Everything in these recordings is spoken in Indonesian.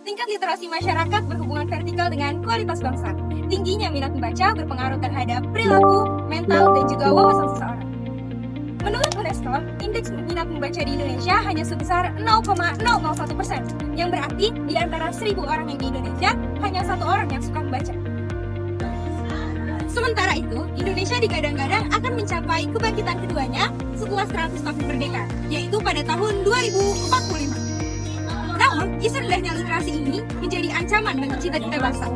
Tingkat literasi masyarakat berhubungan vertikal dengan kualitas bangsa. Tingginya minat membaca berpengaruh terhadap perilaku, mental, dan juga wawasan seseorang. Menurut UNESCO, indeks minat membaca di Indonesia hanya sebesar 0,001%, yang berarti di antara 1.000 orang yang di Indonesia, hanya 1 orang yang suka membaca. Sementara itu, Indonesia digadang-gadang akan mencapai kebangkitan keduanya setelah 100 tahun merdeka, yaitu pada tahun 2045. Namun, isu rendahnya literasi ini menjadi ancaman bagi cita-cita bangsa.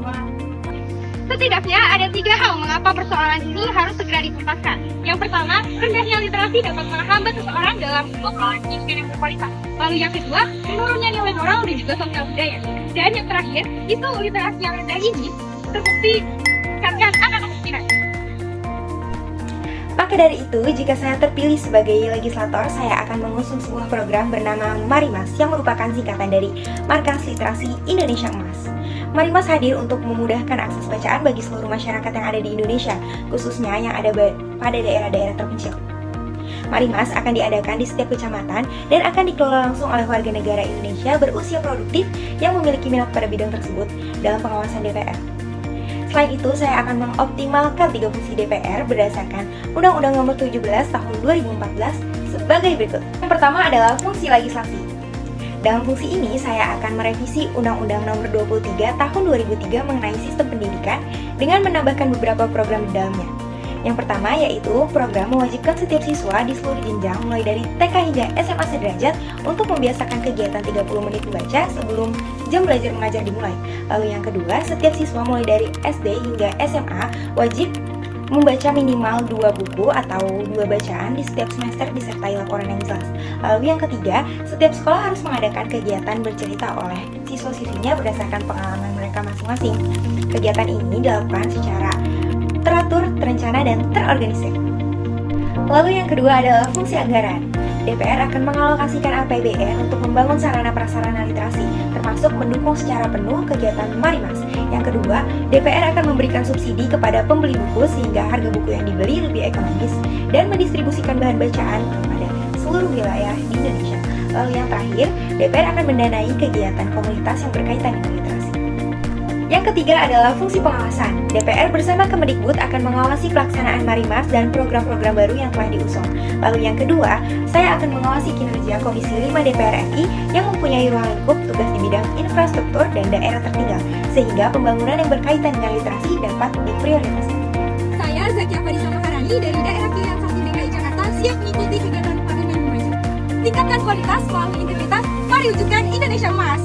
Setidaknya ada 3 hal mengapa persoalan ini harus segera dituntaskan. Yang pertama, rendahnya literasi dapat menghambat seseorang dalam memperoleh pendidikan yang berkualitas. Lalu yang kedua, menurunnya nilai moral dan juga sosial budaya. Dan yang terakhir, isu literasi yang rendah ini terbukti karena akan kemiskinan. Maka dari itu, jika saya terpilih sebagai legislator, saya akan mengusung sebuah program bernama Marimas yang merupakan singkatan dari Markas Literasi Indonesia Emas. Marimas hadir untuk memudahkan akses bacaan bagi seluruh masyarakat yang ada di Indonesia, khususnya yang ada pada daerah-daerah terpencil. Marimas akan diadakan di setiap kecamatan dan akan dikelola langsung oleh warga negara Indonesia berusia produktif yang memiliki minat pada bidang tersebut dalam pengawasan DPR. Selain itu, saya akan mengoptimalkan 3 fungsi DPR berdasarkan Undang-Undang Nomor 17 Tahun 2014 sebagai berikut. Yang pertama adalah fungsi legislasi. Dalam fungsi ini, saya akan merevisi Undang-Undang Nomor 23 Tahun 2003 mengenai sistem pendidikan dengan menambahkan beberapa program di dalamnya. Yang pertama yaitu program mewajibkan setiap siswa di seluruh jenjang mulai dari TK hingga SMA sederajat untuk membiasakan kegiatan 30 menit membaca sebelum jam belajar mengajar dimulai. Lalu yang kedua, setiap siswa mulai dari SD hingga SMA wajib membaca minimal 2 buku atau 2 bacaan di setiap semester disertai laporan yang jelas. Lalu yang ketiga, setiap sekolah harus mengadakan kegiatan bercerita oleh siswa-siswinya berdasarkan pengalaman mereka masing-masing. Kegiatan ini dilakukan secara teratur, terencana, dan terorganisir. Lalu yang kedua adalah fungsi anggaran. DPR akan mengalokasikan APBN untuk membangun sarana-prasarana literasi, termasuk mendukung secara penuh kegiatan Marimas. Yang kedua, DPR akan memberikan subsidi kepada pembeli buku sehingga harga buku yang dibeli lebih ekonomis dan mendistribusikan bahan bacaan kepada seluruh wilayah di Indonesia. Lalu yang terakhir, DPR akan mendanai kegiatan komunitas yang berkaitan dengan literasi. Yang ketiga adalah fungsi pengawasan. DPR bersama Kemendikbud akan mengawasi pelaksanaan Marimas dan program-program baru yang telah diusung. Lalu yang kedua, saya akan mengawasi kinerja Komisi 5 DPR RI yang mempunyai ruang lingkup tugas di bidang infrastruktur dan daerah tertinggal, sehingga pembangunan yang berkaitan dengan literasi dapat diprioritaskan. Saya Zakia Fadisa Maharani dari daerah pilihan 1 DKI Jakarta siap mengikuti kegiatan Parlemen Maju. Tingkatkan kualitas melalui integritas, mari wujudkan Indonesia Emas.